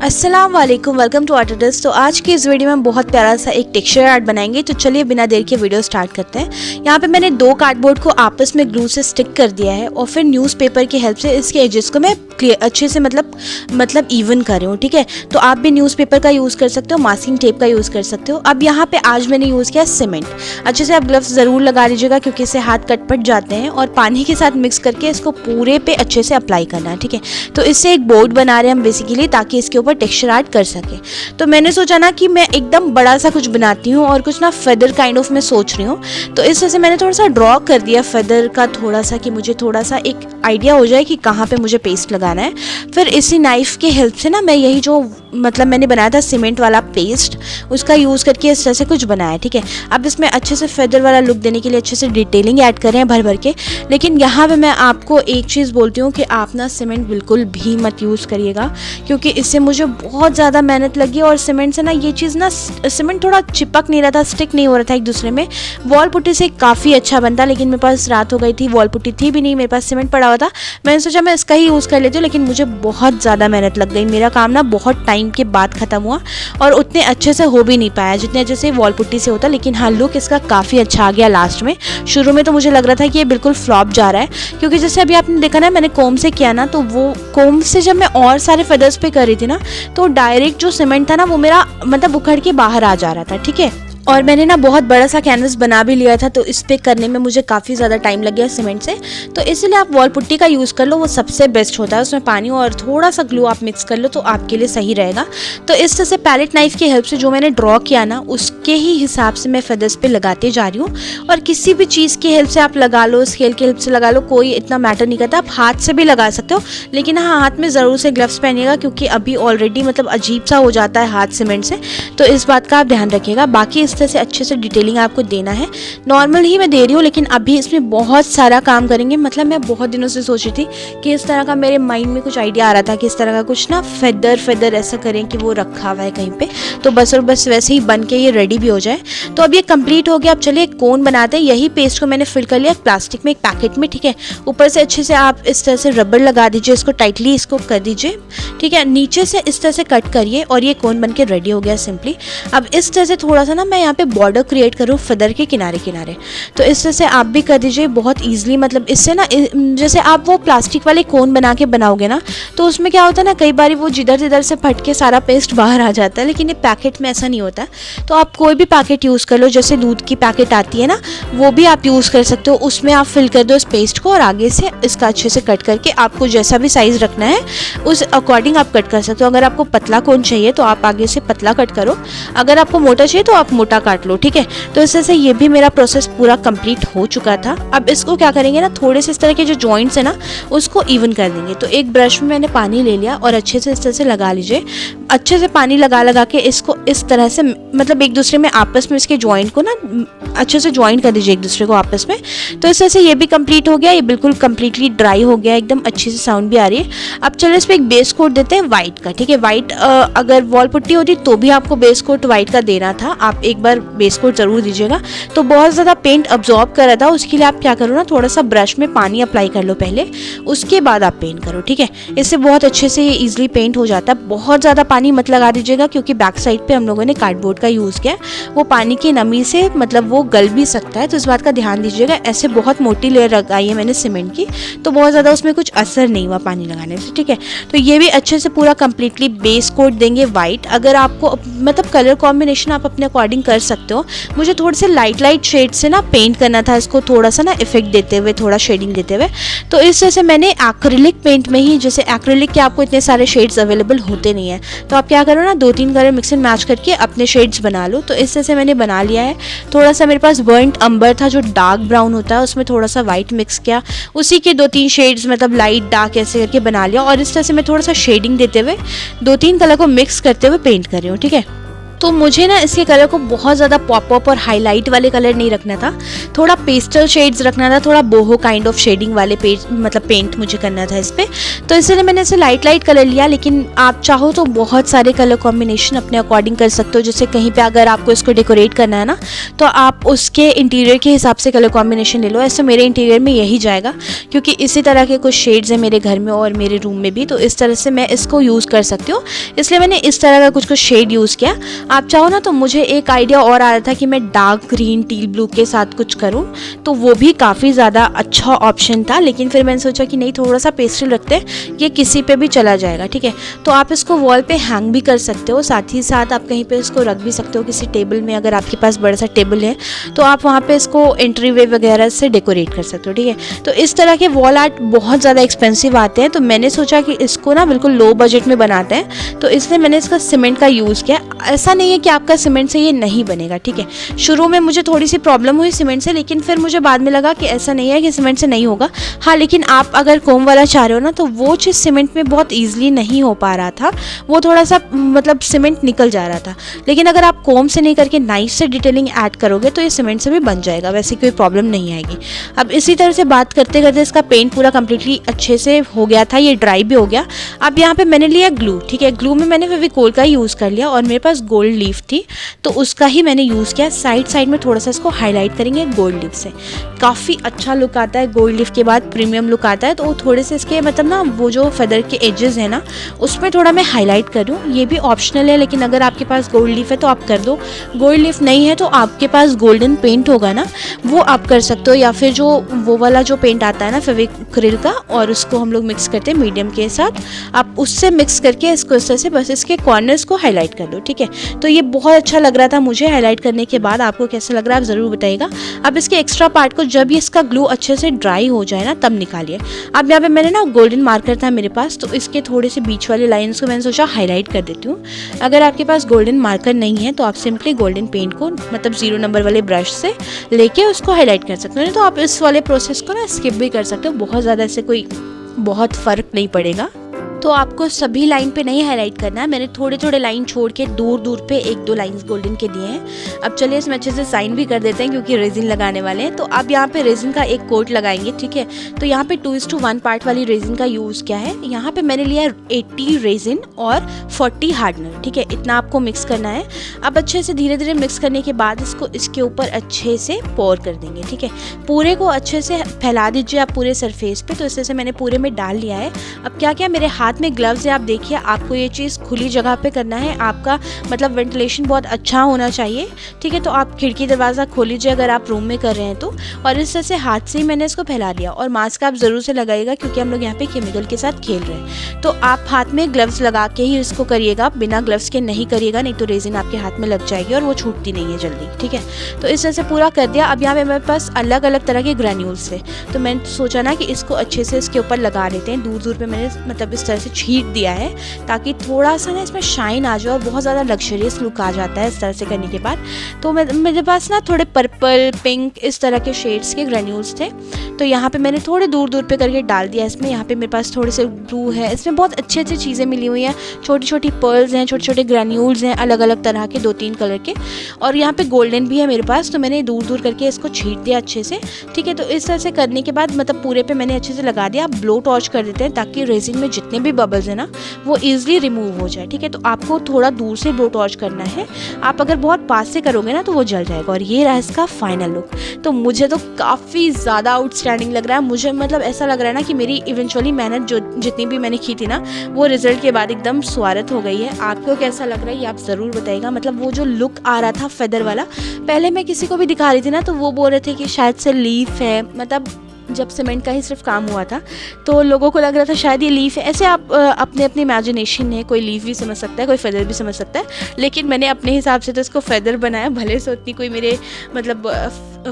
अस्सलाम वालेकुम, welcome to artist. तो आज की इस वीडियो में हम बहुत प्यारा सा एक टेक्सचर आर्ट बनाएंगे। तो चलिए बिना देर के वीडियो स्टार्ट करते हैं। यहाँ पे मैंने दो कार्डबोर्ड को आपस में ग्लू से स्टिक कर दिया है और फिर न्यूज़पेपर की हेल्प से इसके एजेस को मैं अच्छे से मतलब इवन कर रही हूँ। ठीक है, तो आप भी न्यूज़पेपर का यूज़ कर सकते हो, मास्किंग टेप का यूज़ कर सकते हो। अब यहाँ पे आज मैंने यूज़ किया सीमेंट। अच्छे से आप ग्लव्स ज़रूर लगा लीजिएगा क्योंकि इससे हाथ कटपट जाते हैं, और पानी के साथ मिक्स करके इसको पूरे पे अच्छे से अप्लाई करना है। ठीक है, तो इससे एक बोर्ड बना रहे हैं हम बेसिकली, ताकि इसके ऊपर टेक्सचर आर्ट कर सके। तो मैंने सोचा ना कि मैं एकदम बड़ा सा कुछ बनाती हूँ और कुछ ना फेदर काइंड ऑफ मैं सोच रही हूँ। तो इस वजह से मैंने थोड़ा सा ड्रॉ कर दिया फेदर का, थोड़ा सा कि मुझे थोड़ा सा एक आइडिया हो जाए कि कहाँ पे मुझे पेस्ट लगाना है। फिर इसी नाइफ़ के हेल्प से ना मैं यही जो मैंने बनाया था सीमेंट वाला पेस्ट, उसका यूज़ करके इस तरह से कुछ बनाया। ठीक है, अब इसमें अच्छे से फेदर वाला लुक देने के लिए अच्छे से डिटेलिंग ऐड कर रहे हैं भर भर के। लेकिन यहाँ पे मैं आपको एक चीज़ बोलती हूँ कि आप ना सीमेंट बिल्कुल भी मत यूज़ करिएगा, क्योंकि इससे मुझे बहुत ज़्यादा मेहनत लगी और सीमेंट से ना ये चीज़ ना सीमेंट थोड़ा चिपक नहीं रहा था, स्टिक नहीं हो रहा था एक दूसरे में। वॉल पुट्टी से काफ़ी अच्छा बनता, लेकिन मेरे पास रात हो गई थी, वॉल पुट्टी थी भी नहीं, मेरे पास सीमेंट पड़ा हुआ था। मैंने सोचा मैं इसका ही यूज़ कर लेती हूँ, लेकिन मुझे बहुत ज़्यादा मेहनत लग गई। मेरा काम ना बहुत टाइम के बाद ख़त्म हुआ और उतने अच्छे से हो भी नहीं पाया जितने अच्छे से वॉल पुट्टी से होता। लेकिन हाँ, लुक इसका काफ़ी अच्छा आ गया लास्ट में। शुरू में तो मुझे लग रहा था कि ये बिल्कुल फ्लॉप जा रहा है, क्योंकि जैसे अभी आपने देखा ना मैंने कोम से किया ना, तो वो कोम से जब मैं और सारे फेदर्स पे कर रही थी ना, तो डायरेक्ट जो सीमेंट था ना वो मेरा उखड़ के बाहर आ जा रहा था। ठीक है, और मैंने ना बहुत बड़ा सा कैनवस बना भी लिया था, तो इस पे करने में मुझे काफ़ी ज़्यादा टाइम लग गया सीमेंट से। तो इसलिए आप वॉल पुट्टी का यूज़ कर लो, वो सबसे बेस्ट होता है। उसमें पानी और थोड़ा सा ग्लू आप मिक्स कर लो तो आपके लिए सही रहेगा। तो इस तरह से पैलेट नाइफ की हेल्प से जो मैंने ड्रॉ किया ना, उसके ही हिसाब से मैं फेदर्स पे लगाते जा रही हूँ। और किसी भी चीज़ की हेल्प से आप लगा लो, स्केल की हेल्प से लगा लो, कोई इतना मैटर नहीं करता। आप हाथ से भी लगा सकते हो, लेकिन हाँ, हाथ में ज़रूर से ग्लव्स पहनिएगा, क्योंकि अभी ऑलरेडी अजीब सा हो जाता है हाथ सीमेंट से। तो इस बात का आप ध्यान रखिएगा। बाकी इस तरह से अच्छे से डिटेलिंग आपको देना है। नॉर्मल ही मैं दे रही हूँ, लेकिन अभी इसमें बहुत सारा काम करेंगे। मैं बहुत दिनों से सोच रही थी कि इस तरह का मेरे माइंड में कुछ आइडिया आ रहा था कि इस तरह का कुछ ना फेदर ऐसा करें कि वो रखा हुआ है कहीं पे, तो बस वैसे ही बन के ये रेडी भी हो जाए। तो अब ये कंप्लीट हो गया। अब चलिए एक कोन बनाते हैं। यही पेस्ट को मैंने फिल कर लिया प्लास्टिक में, एक पैकेट में। ठीक है, ऊपर से अच्छे से आप इस तरह से रबर लगा दीजिए, इसको टाइटली इसको कर दीजिए। ठीक है, नीचे से इस तरह से कट करिए और ये कोन बन के रेडी हो गया सिंपली। अब इस तरह से थोड़ा सा ना मैं यहाँ पे बॉर्डर क्रिएट करूँ फेदर के किनारे किनारे, तो इस तरह से आप भी कर दीजिए बहुत ईजिली। इससे ना जैसे आप वो प्लास्टिक वाले कोन बना के बनाओगे ना, तो उसमें क्या होता है ना, कई बार वो जिधर से फट के सारा पेस्ट बाहर आ जाता है, लेकिन ये पैकेट में ऐसा नहीं होता। तो आप कोई भी पैकेट यूज़ कर लो, जैसे दूध की पैकेट आती है ना, वो भी आप यूज़ कर सकते हो। उसमें आप फिल कर दो इस पेस्ट को और आगे से इसका अच्छे से कट करके आपको जैसा भी साइज़ रखना है उस अकॉर्डिंग आप कट कर सकते हो। अगर आपको पतला कोन चाहिए तो आप आगे से पतला कट करो, अगर आपको मोटा चाहिए तो आप मोटा काट लो। ठीक है, तो इस तरह से ये भी मेरा प्रोसेस पूरा कंप्लीट हो चुका था। अब इसको क्या करेंगे ना, थोड़े से इस तरह के जो जॉइंट्स है ना उसको इवन कर देंगे। तो एक ब्रश में मैंने पानी ले लिया और अच्छे से इस तरह से लगा लीजिए। अच्छे से पानी लगा के इसको इस तरह से एक दूसरे में आपस में इसके जॉइंट को ना अच्छे से जॉइंट कर दीजिए एक दूसरे को आपस में। तो इस तरह से ये भी कंप्लीट हो गया। ये बिल्कुल कंप्लीटली ड्राई हो गया, एकदम अच्छी से साउंड भी आ रही है। अब चलिए इस पर एक बेस कोट देते हैं वाइट का। ठीक है, वाइट अगर वॉल पुट्टी होती तो भी आपको बेस कोट वाइट का देना था, आप एक बार बेस कोट ज़रूर दीजिएगा। तो बहुत ज़्यादा पेंट अब्जॉर्ब कर रहा था, उसके लिए आप क्या करो ना, थोड़ा सा ब्रश में पानी अप्लाई कर लो पहले, उसके बाद आप पेंट करो। ठीक है, इससे बहुत अच्छे से ये ईजिली पेंट हो जाता है। बहुत ज़्यादा पानी मत लगा दीजिएगा, क्योंकि बैक साइड पे हम लोगों ने कार्डबोर्ड का यूज़ किया, वो पानी की नमी से वो गल भी सकता है, तो इस बात का ध्यान दीजिएगा। ऐसे बहुत मोटी लेयर लगाई है मैंने सीमेंट की, तो बहुत ज़्यादा उसमें कुछ असर नहीं हुआ पानी लगाने से। ठीक है, तो ये भी अच्छे से पूरा कंप्लीटली बेस कोट देंगे वाइट। अगर आपको कलर कॉम्बिनेशन आप अपने अकॉर्डिंग कर सकते हो। मुझे थोड़े से लाइट शेड से ना पेंट करना था इसको, थोड़ा सा ना इफेक्ट देते हुए, थोड़ा शेडिंग देते हुए। तो इस तरह से मैंने एक्रिलिक पेंट में ही, जैसे एक्रिलिक के आपको इतने सारे शेड्स अवेलेबल होते नहीं है, तो आप क्या करो ना, 2-3 कलर मिक्स एंड मैच करके अपने शेड्स बना लो। तो इस तरह से मैंने बना लिया है। थोड़ा सा मेरे पास बर्न्ट अंबर था जो डार्क ब्राउन होता है, उसमें थोड़ा सा वाइट मिक्स किया, उसी के 2-3 शेड्स लाइट डार्क ऐसे करके बना लिया। और इस तरह से मैं थोड़ा सा शेडिंग देते हुए 2-3 कलर को मिक्स करते हुए पेंट कर रही हूँ। ठीक है, तो मुझे ना इसके कलर को बहुत ज़्यादा पॉप अप और हाईलाइट वाले कलर नहीं रखना था, थोड़ा पेस्टल शेड्स रखना था, थोड़ा बोहो काइंड ऑफ शेडिंग वाले पेंट मुझे करना था इस पर। तो इसलिए मैंने इसे लाइट कलर लिया, लेकिन आप चाहो तो बहुत सारे कलर कॉम्बिनेशन अपने अकॉर्डिंग कर सकते हो। जैसे कहीं पे अगर आपको इसको डेकोरेट करना है ना, तो आप उसके इंटीरियर के हिसाब से कलर कॉम्बिनेशन ले लो। ऐसे मेरे इंटीरियर में यही जाएगा, क्योंकि इसी तरह के कुछ शेड्स हैं मेरे घर में और मेरे रूम में भी, तो इस तरह से मैं इसको यूज़ कर सकती हूँ। इसलिए मैंने इस तरह का कुछ शेड यूज़ किया। आप चाहो ना तो मुझे एक आइडिया और आ रहा था कि मैं डार्क ग्रीन टील ब्लू के साथ कुछ करूं, तो वो भी काफ़ी ज़्यादा अच्छा ऑप्शन था। लेकिन फिर मैंने सोचा कि नहीं, थोड़ा सा पेस्टल रखते हैं, ये किसी पे भी चला जाएगा, ठीक है। तो आप इसको वॉल पे हैंग भी कर सकते हो, साथ ही साथ आप कहीं पे इसको रख भी सकते हो किसी टेबल में। अगर आपके पास बड़ा सा टेबल है तो आप वहाँ पे इसको एंट्री वे वगैरह से डेकोरेट कर सकते हो, ठीक है। तो इस तरह के वॉल आर्ट बहुत ज़्यादा एक्सपेंसिव आते हैं, तो मैंने सोचा कि इसको ना बिल्कुल लो बजट में बनाते हैं, तो इसलिए मैंने इसका सीमेंट का यूज़ किया। ऐसा नहीं है कि आपका सीमेंट से ये नहीं बनेगा, ठीक है। शुरू में मुझे थोड़ी सी प्रॉब्लम हुई सीमेंट से, लेकिन फिर मुझे बाद में लगा कि ऐसा नहीं है कि सीमेंट से नहीं होगा। हाँ, लेकिन आप अगर कोम वाला चाह रहे हो ना, तो वो चीज़ सीमेंट में बहुत ईजिली नहीं हो पा रहा था, वो थोड़ा सा मतलब सीमेंट निकल जा रहा था। लेकिन अगर आप कोम से नहीं करके नाइफ से डिटेलिंग ऐड करोगे तो ये सीमेंट से भी बन जाएगा, वैसे कोई प्रॉब्लम नहीं आएगी। अब इसी तरह से बात करते करते इसका पेंट पूरा कम्प्लीटली अच्छे से हो गया था, ये ड्राई भी हो गया। अब यहाँ पे मैंने लिया ग्लू, ठीक है। ग्लू में मैंने फेविकोल का यूज़ कर लिया और मेरे पास गोल्ड लीफ थी, तो उसका ही मैंने यूज़ किया। साइड में थोड़ा सा इसको हाईलाइट करेंगे गोल्ड लीफ से, काफ़ी अच्छा लुक आता है। गोल्ड लीफ के बाद प्रीमियम लुक आता है, तो वो थोड़े से इसके मतलब ना वो जो फेदर के एजेस है ना, उसमें थोड़ा मैं हाईलाइट कर दूँ। ये भी ऑप्शनल है, लेकिन अगर आपके पास गोल्ड लीफ है तो आप कर दो। गोल्ड लीफ नहीं है तो आपके पास गोल्डन पेंट होगा ना, वो आप कर सकते हो, या फिर जो वो वाला जो पेंट आता है ना फेविक्रिल का, और उसको हम लोग मिक्स करते हैं मीडियम के साथ, आप उससे मिक्स करके इसको इस तरह से बस इसके कॉर्नर्स को हाईलाइट कर दो, ठीक है। तो ये बहुत अच्छा लग रहा था मुझे हाईलाइट करने के बाद। आपको कैसा लग रहा है आप ज़रूर बताइएगा। अब इसके एक्स्ट्रा पार्ट को जब ये इसका ग्लू अच्छे से ड्राई हो जाए ना, तब निकालिए। अब यहाँ पे मैंने ना गोल्डन मार्कर था मेरे पास, तो इसके थोड़े से बीच वाले लाइन्स को मैंने सोचा हाईलाइट कर देती हूँ। अगर आपके पास गोल्डन मार्कर नहीं है तो आप सिंपली गोल्डन पेंट को मतलब 0 नंबर वाले ब्रश से लेके उसको हाईलाइट कर सकते हो, नहीं तो आप इस वाले प्रोसेस को ना स्किप भी कर सकते हो, बहुत ज़्यादा इससे कोई बहुत फ़र्क नहीं पड़ेगा। तो आपको सभी लाइन पे नहीं हाईलाइट करना है, मैंने थोड़े थोड़े लाइन छोड़ के दूर पे 1-2 लाइंस गोल्डन के दिए हैं। अब चलिए इसमें अच्छे से साइन भी कर देते हैं, क्योंकि रेजिन लगाने वाले हैं। तो अब यहाँ पे रेजिन का एक कोट लगाएंगे, ठीक है। तो यहाँ पे 2:1 पार्ट वाली रेजिन का यूज़ किया है। यहाँ पे मैंने लिया 80 रेजिन और 40 हार्डनर, ठीक है। इतना आपको मिक्स करना है। अब अच्छे से धीरे धीरे मिक्स करने के बाद इसको इसके ऊपर अच्छे से पोर कर देंगे, ठीक है। पूरे को अच्छे से फैला दीजिए आप पूरे सरफेस पे। तो इस तरह से मैंने पूरे में डाल लिया है। अब क्या क्या मेरे हाथ में ग्लव्स है, आप देखिए, आपको ये चीज़ खुली जगह पे करना है। आपका मतलब वेंटिलेशन बहुत अच्छा होना चाहिए, ठीक है। तो आप खिड़की दरवाज़ा खोल लीजिए अगर आप रूम में कर रहे हैं तो। और इस तरह से हाथ से ही मैंने इसको फैला दिया। और मास्क आप ज़रूर से लगाइएगा, क्योंकि हम लोग यहाँ पे केमिकल के साथ खेल रहे हैं। तो आप हाथ में ग्लव्स लगा के ही इसको करिएगा, बिना ग्लव्स के नहीं करिएगा, नहीं तो रेजिन आपके हाथ में लग जाएगी और वो छूटती नहीं है जल्दी, ठीक है। तो इस तरह से पूरा कर दिया। अब यहाँ पे मेरे पास अलग अलग तरह के ग्रैन्यूल्स थे, तो मैंने सोचा ना कि इसको अच्छे से इसके ऊपर लगा देते हैं। दूर पे मैंने मतलब इस तरह से छीट दिया है, ताकि थोड़ा सा ना इसमें शाइन आ जाए और बहुत ज़्यादा लग्जरियस लुक आ जाता है इस तरह से करने के बाद। तो मेरे पास ना थोड़े पर्पल पिंक इस तरह के शेड्स के ग्रैन्यूल्स थे, तो यहाँ पे मैंने थोड़े दूर पे करके डाल दिया इसमें। यहाँ पे मेरे पास थोड़े से ब्लू है, इसमें बहुत अच्छी अच्छी चीज़ें मिली हुई हैं, छोटी छोटी पर्ल्स हैं, छोटे छोटे ग्रैन्यूल्स हैं अलग अलग तरह के 2-3 कलर के, और यहाँ पे गोल्डन भी है मेरे पास। तो मैंने दूर करके इसको छीट दिया अच्छे से, ठीक है। तो इस तरह से करने के बाद मतलब पूरे पे मैंने अच्छे से लगा दिया। आप ब्लो टॉर्च कर देते हैं ताकि रेजिन में जितने भी बबल्स हैं ना वो ईजिली रिमूव हो जाए, ठीक है। तो आपको थोड़ा दूर से ब्लो टॉर्च करना है, आप अगर बहुत पास से करोगे ना तो वो जल जाएगा। और ये रहा इसका फाइनल लुक। तो मुझे तो काफ़ी ज़्यादा आउटस्टैंडिंग लग रहा है। मुझे मतलब ऐसा लग रहा है ना कि मेरी इवेंचुअली मेहनत जो जितनी भी मैंने की थी ना, वो रिजल्ट के बाद एकदम स्वागत हो गई है। आपको कैसा लग रहा है ये आप ज़रूर बताइएगा। मतलब वो जो लुक आ रहा था फेदर वाला, पहले मैं किसी को भी दिखा रही थी ना तो वो बोल रहे थे कि शायद से लीफ है, मतलब जब सीमेंट का ही सिर्फ काम हुआ था तो लोगों को लग रहा था शायद ये लीफ है। ऐसे आप अपने अपने इमेजिनेशन है, कोई लीफ भी समझ सकता है, कोई फेदर भी समझ सकता है, लेकिन मैंने अपने हिसाब से तो इसको फेदर बनाया। भले से उतनी कोई मेरे मतलब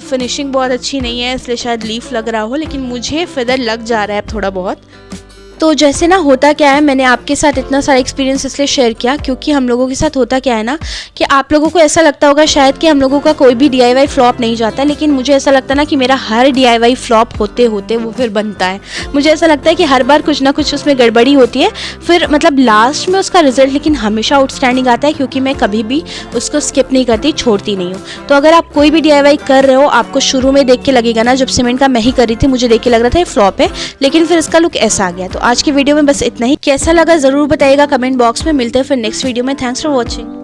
फिनिशिंग बहुत अच्छी नहीं है, इसलिए शायद लीफ लग रहा हो, लेकिन मुझे फेदर लग जा रहा है अब थोड़ा बहुत। तो जैसे ना होता क्या है, मैंने आपके साथ इतना सारा एक्सपीरियंस इसलिए शेयर किया क्योंकि हम लोगों के साथ होता क्या है ना कि आप लोगों को ऐसा लगता होगा शायद कि हम लोगों का कोई भी DIY फ्लॉप नहीं जाता है, लेकिन मुझे ऐसा लगता है ना कि मेरा हर DIY फ्लॉप होते होते वो फिर बनता है। मुझे ऐसा लगता है कि हर बार कुछ ना कुछ उसमें गड़बड़ी होती है, फिर मतलब लास्ट में उसका रिजल्ट लेकिन हमेशा आउटस्टैंडिंग आता है, क्योंकि मैं कभी भी उसको स्किप नहीं करती, छोड़ती नहीं हूँ। तो अगर आप कोई भी DIY कर रहे हो, आपको शुरू में देख के लगेगा ना, जब सीमेंट का मैं ही कर रही थी मुझे देख के लग रहा था ये फ्लॉप है, लेकिन फिर इसका लुक ऐसा आ गया। तो आज की वीडियो में बस इतना ही। कैसा लगा ज़रूर बताइएगा कमेंट बॉक्स में। मिलते हैं फिर नेक्स्ट वीडियो में। Thanks for watching.